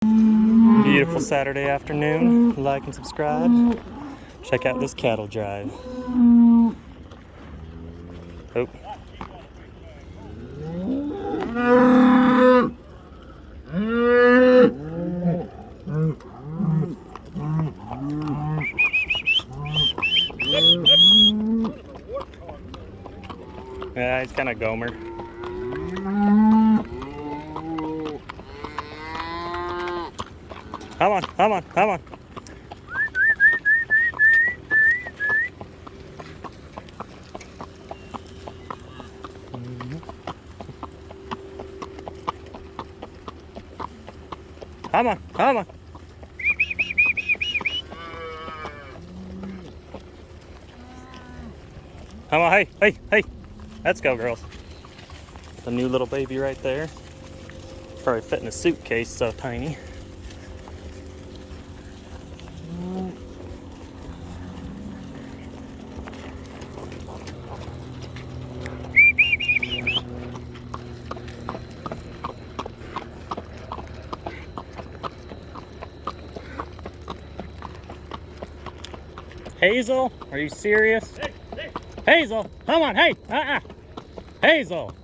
Beautiful Saturday afternoon. Like and subscribe. Check out this cattle drive. Oh. Yeah, he's kind of Gomer. Come on, come on, come on. Come on, come on. Come on, hey, hey, hey. Let's go, girls. The new little baby right there. Probably fit in a suitcase, so tiny. Hazel, are you serious? Hey, hey. Hazel, come on, hey, Hazel.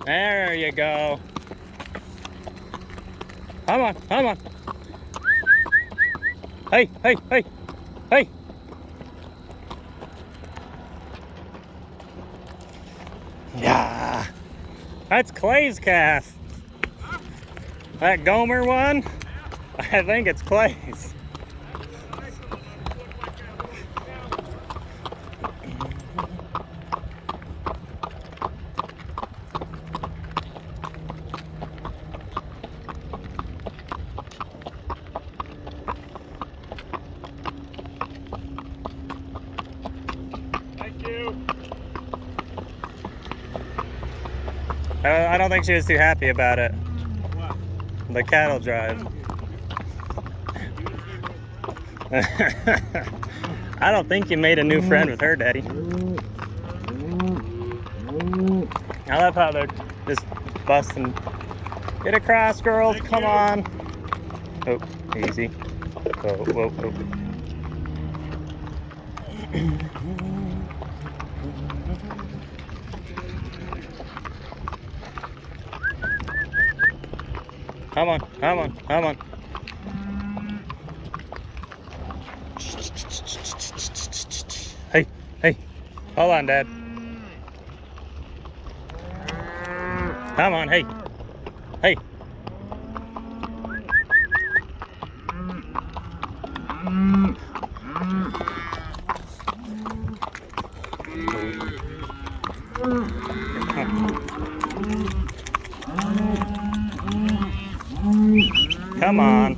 There you go. Come on, come on. Hey, hey, hey, hey. Yeah, that's Clay's calf. That Gomer one, I think it's Clay's. I don't think she was too happy about it. What? The cattle drive. I don't think you made a new friend with her, Daddy. I love how they're just busting. Get across, girls. Come on. Oh, easy. Whoa, whoa, whoa. Come on, come on, come on. Hey, hey, hold on, Dad. Come on, hey, hey. Come on.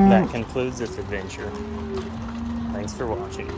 That concludes this adventure. Thanks for watching.